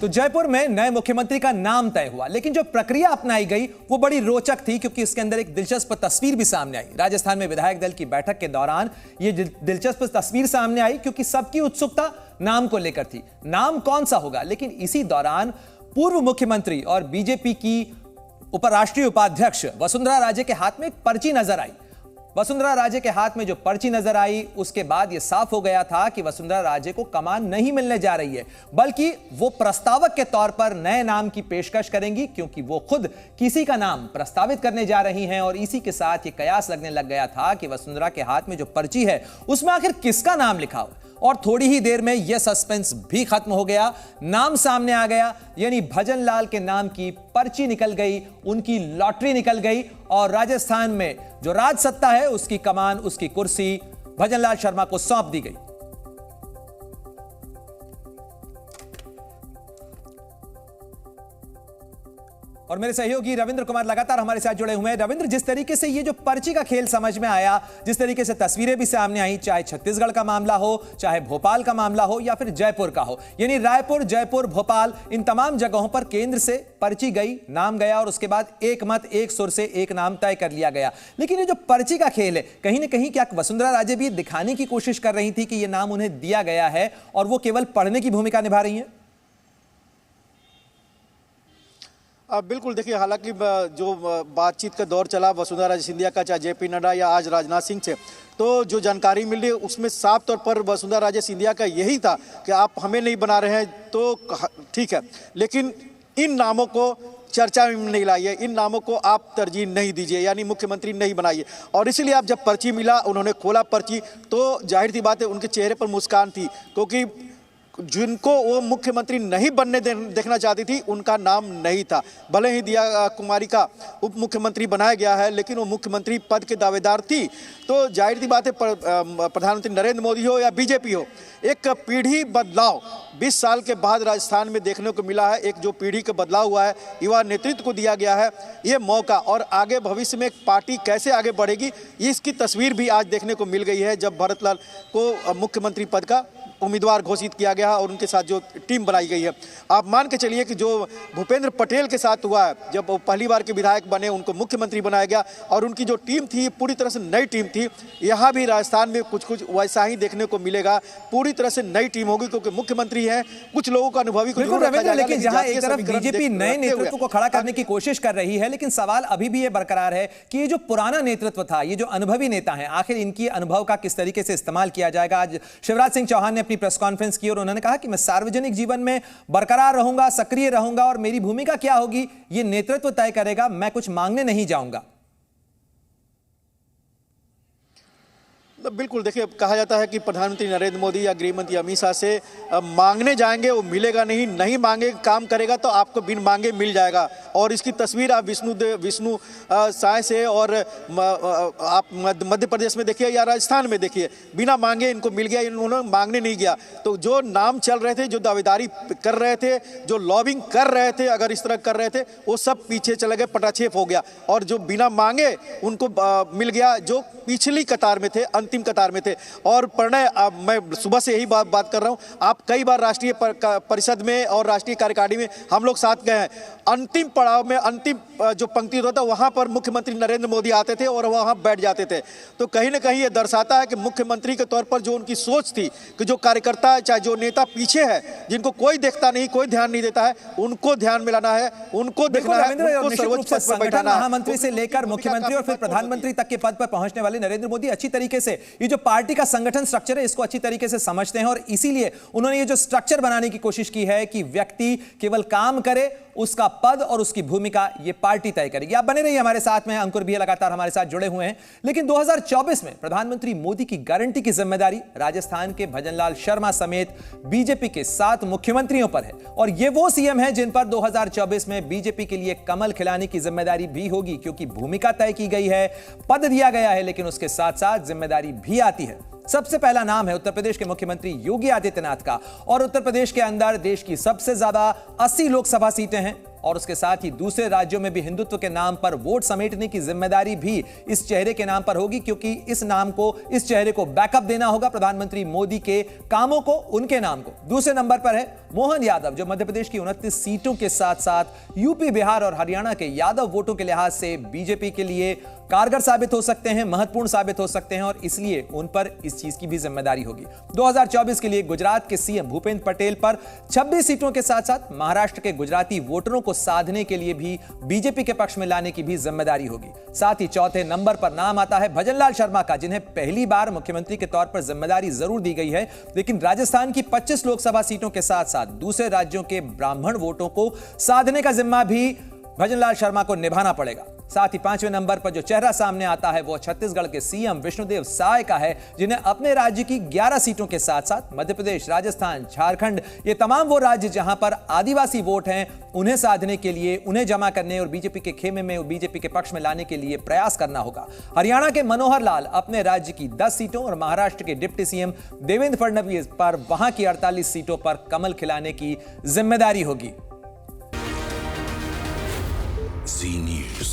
तो जयपुर में नए मुख्यमंत्री का नाम तय हुआ, लेकिन जो प्रक्रिया अपनाई गई वो बड़ी रोचक थी, क्योंकि इसके अंदर एक दिलचस्प तस्वीर भी सामने आई। राजस्थान में विधायक दल की बैठक के दौरान ये दिलचस्प तस्वीर सामने आई, क्योंकि सबकी उत्सुकता नाम को लेकर थी। नाम कौन सा होगा, लेकिन इसी दौरान पूर्व मुख्यमंत्री और बीजेपी की उपराष्ट्रीय उपाध्यक्ष वसुंधरा राजे के हाथ में एक पर्ची नजर आई। वसुंधरा राजे के हाथ में जो पर्ची नजर आई, उसके बाद यह साफ हो गया था कि वसुंधरा राजे को कमान नहीं मिलने जा रही है, बल्कि वो प्रस्तावक के तौर पर नए नाम की पेशकश करेंगी, क्योंकि वो खुद किसी का नाम प्रस्तावित करने जा रही हैं। और इसी के साथ ये कयास लगने लग गया था कि वसुंधरा के हाथ में जो पर्ची है उसमें आखिर किसका नाम लिखा हो। और थोड़ी ही देर में यह सस्पेंस भी खत्म हो गया, नाम सामने आ गया, यानी भजन लाल के नाम की पर्ची निकल गई, उनकी लॉटरी निकल गई और राजस्थान में जो राज सत्ता है उसकी कमान, उसकी कुर्सी भजन लाल शर्मा को सौंप दी गई। और मेरे सहयोगी रविंद्र कुमार लगातार हमारे साथ जुड़े हुए हैं। रविंद्र, जिस तरीके से ये जो पर्ची का खेल समझ में आया, जिस तरीके से तस्वीरें भी सामने आई, चाहे छत्तीसगढ़ का मामला हो, चाहे भोपाल का मामला हो या फिर जयपुर का हो, यानी रायपुर, जयपुर, भोपाल, इन तमाम जगहों पर केंद्र से पर्ची गई, नाम गया और उसके बाद एक मत, एक सुर से एक नाम तय कर लिया गया। लेकिन ये जो पर्ची का खेल है, कहीं ना कहीं क्या वसुंधरा राजे भी दिखाने की कोशिश कर रही थी कि यह नाम उन्हें दिया गया है और वो केवल पढ़ने की भूमिका निभा रही है? बिल्कुल, देखिए, हालांकि जो बातचीत का दौर चला वसुंधरा राजे सिंधिया का, चाहे जेपी नड्डा या आज राजनाथ सिंह से, तो जो जानकारी मिली उसमें साफ तौर पर वसुंधरा राजे सिंधिया का यही था कि आप हमें नहीं बना रहे हैं तो ठीक है, लेकिन इन नामों को चर्चा में नहीं लाइए, इन नामों को आप तरजीह नहीं दीजिए, यानी मुख्यमंत्री नहीं बनाइए। और इसीलिए आप जब पर्ची मिला, उन्होंने खोला पर्ची, तो जाहिर सी बात है उनके चेहरे पर मुस्कान थी, क्योंकि जिनको वो मुख्यमंत्री नहीं बनने देखना चाहती थी उनका नाम नहीं था। भले ही दिया कुमारी का उप मुख्यमंत्री बनाया गया है, लेकिन वो मुख्यमंत्री पद के दावेदार थी। तो जाहिर सी बात है प्रधानमंत्री नरेंद्र मोदी हो या बीजेपी हो, एक पीढ़ी बदलाव 20 साल के बाद राजस्थान में देखने को मिला है। एक जो पीढ़ी का बदलाव हुआ है, युवा नेतृत्व को दिया गया है ये मौका, और आगे भविष्य में पार्टी कैसे आगे बढ़ेगी इसकी तस्वीर भी आज देखने को मिल गई है, जब भरत लाल को मुख्यमंत्री पद का उम्मीदवार घोषित किया गया और उनके साथ जो टीम बनाई गई है। आप मान के चलिए कि जो भूपेंद्र पटेल के साथ हुआ है, जब वो पहली बार के विधायक बने, उनको मुख्यमंत्री बनाया गया और उनकी जो टीम थी पूरी तरह से नई टीम थी। यहाँ भी राजस्थान में कुछ कुछ वैसा ही देखने को मिलेगा, पूरी तरह से नई टीम होगी, क्योंकि मुख्यमंत्री हैं, कुछ लोगों का अनुभवी को लेकिन जहां एक तरफ बीजेपी नए नेतृत्व को खड़ा करने की कोशिश कर रही है, लेकिन सवाल अभी भी ये बरकरार है कि ये जो पुराना नेतृत्व था, ये जो अनुभवी नेता है, आखिर इनकी अनुभव का किस तरीके से इस्तेमाल किया जाएगा। आज शिवराज सिंह चौहान ने प्रेस कॉन्फ्रेंस की और उन्होंने कहा कि मैं सार्वजनिक जीवन में बरकरार रहूंगा, सक्रिय रहूंगा और मेरी भूमिका क्या होगी यह नेतृत्व तय करेगा, मैं कुछ मांगने नहीं जाऊंगा। बिल्कुल, देखिए, कहा जाता है कि प्रधानमंत्री नरेंद्र मोदी या गृह मंत्री अमित शाह से मांगने जाएंगे वो मिलेगा नहीं, नहीं मांगे काम करेगा तो आपको बिन मांगे मिल जाएगा। और इसकी तस्वीर आप विष्णु साय से और आप मध्य प्रदेश में देखिए या राजस्थान में देखिए, बिना मांगे इनको मिल गया, इन्होंने मांगने नहीं गया। तो जो नाम चल रहे थे, जो दावेदारी कर रहे थे, जो लॉबिंग कर रहे थे, अगर इस तरह कर रहे थे, वो सब पीछे चले गए, पटाक्षेप हो गया। और जो बिना मांगे उनको मिल गया, जो पिछली कतार में थे, अंतिम कतार में थे। और प्रणय, मैं सुबह से यही बात कर रहा हूं, आप कई बार राष्ट्रीय परिषद में और राष्ट्रीय कार्यकारिणी में हम लोग साथ गए हैं। अंतिम पड़ाव में, अंतिम जो पंक्ति होता था, वहां पर मुख्यमंत्री नरेंद्र मोदी आते थे और वहां बैठ जाते थे। तो कहीं ना कहीं ये दर्शाता है कि मुख्यमंत्री के तौर पर जो उनकी सोच थी कि जो कार्यकर्ता, चाहे जो नेता पीछे है, जिनको कोई देखता नहीं, कोई ध्यान नहीं देता है, उनको ध्यान में लाना है, उनको देखना है, उनको सर्वोच्च पद पर बैठाना है। महामंत्री से लेकर मुख्यमंत्री और फिर प्रधानमंत्री तक के पद पर पहुंचने वाले नरेंद्र मोदी अच्छी तरीके से ये जो पार्टी का संगठन स्ट्रक्चर है इसको अच्छी तरीके से समझते हैं, और इसीलिए उन्होंने ये जो स्ट्रक्चर बनाने की कोशिश की है कि व्यक्ति केवल काम करे, उसका पद और उसकी भूमिका ये पार्टी तय करेगी। आप बने रहिए हमारे साथ में, अंकुर भी लगातार हमारे साथ जुड़े हुए हैं। लेकिन 2024 में प्रधानमंत्री मोदी की गारंटी की जिम्मेदारी राजस्थान के भजन लाल शर्मा समेत बीजेपी के 7 मुख्यमंत्रियों पर है, और ये वो सीएम है जिन पर 2024 में बीजेपी के लिए कमल खिलाने की जिम्मेदारी भी होगी, क्योंकि भूमिका तय की गई है, पद दिया गया है, लेकिन उसके साथ साथ जिम्मेदारी भी आती है। सबसे पहला नाम है उत्तर प्रदेश के मुख्यमंत्री योगी आदित्यनाथ का, और उत्तर प्रदेश के अंदर देश की सबसे ज्यादा 80 लोकसभा सीटें हैं। और उसके साथ ही दूसरे राज्यों में भी हिंदुत्व के नाम पर वोट समेटने की जिम्मेदारी भी इस चेहरे के नाम पर होगी, क्योंकि इस चेहरे को बैकअप देना होगा प्रधानमंत्री मोदी के कामों को, उनके नाम को। दूसरे नंबर पर है मोहन यादव, जो मध्य प्रदेश की 29 सीटों के साथ साथ यूपी, बिहार और हरियाणा के यादव वोटों के लिहाज से बीजेपी के लिए कारगर साबित हो सकते हैं, महत्वपूर्ण साबित हो सकते हैं, और इसलिए उन पर इस चीज की भी जिम्मेदारी होगी। 2024 के लिए गुजरात के सीएम भूपेंद्र पटेल पर 26 सीटों के साथ साथ महाराष्ट्र के गुजराती वोटरों को साधने के लिए भी बीजेपी के पक्ष में लाने की भी जिम्मेदारी होगी। साथ ही चौथे नंबर पर नाम आता है भजनलाल शर्मा का, जिन्हें पहली बार मुख्यमंत्री के तौर पर जिम्मेदारी जरूर दी गई है, लेकिन राजस्थान की 25 लोकसभा सीटों के साथ साथ दूसरे राज्यों के ब्राह्मण वोटों को साधने का जिम्मा भी भजनलाल शर्मा को निभाना पड़ेगा। साथ ही पांचवें नंबर पर जो चेहरा सामने आता है वो छत्तीसगढ़ के सीएम विष्णुदेव साय का है, जिन्हें अपने राज्य की 11 सीटों के साथ साथ मध्य प्रदेश, राजस्थान, झारखंड, ये तमाम वो राज्य जहां पर आदिवासी वोट हैं, उन्हें साधने के लिए, उन्हें जमा करने और बीजेपी के खेमे में, बीजेपी के पक्ष में लाने के लिए प्रयास करना होगा। हरियाणा के मनोहर लाल अपने राज्य की 10 सीटों और महाराष्ट्र के डिप्टी सीएम देवेंद्र फडणवीस पर वहां की 48 सीटों पर कमल खिलाने की जिम्मेदारी होगी। Zee News.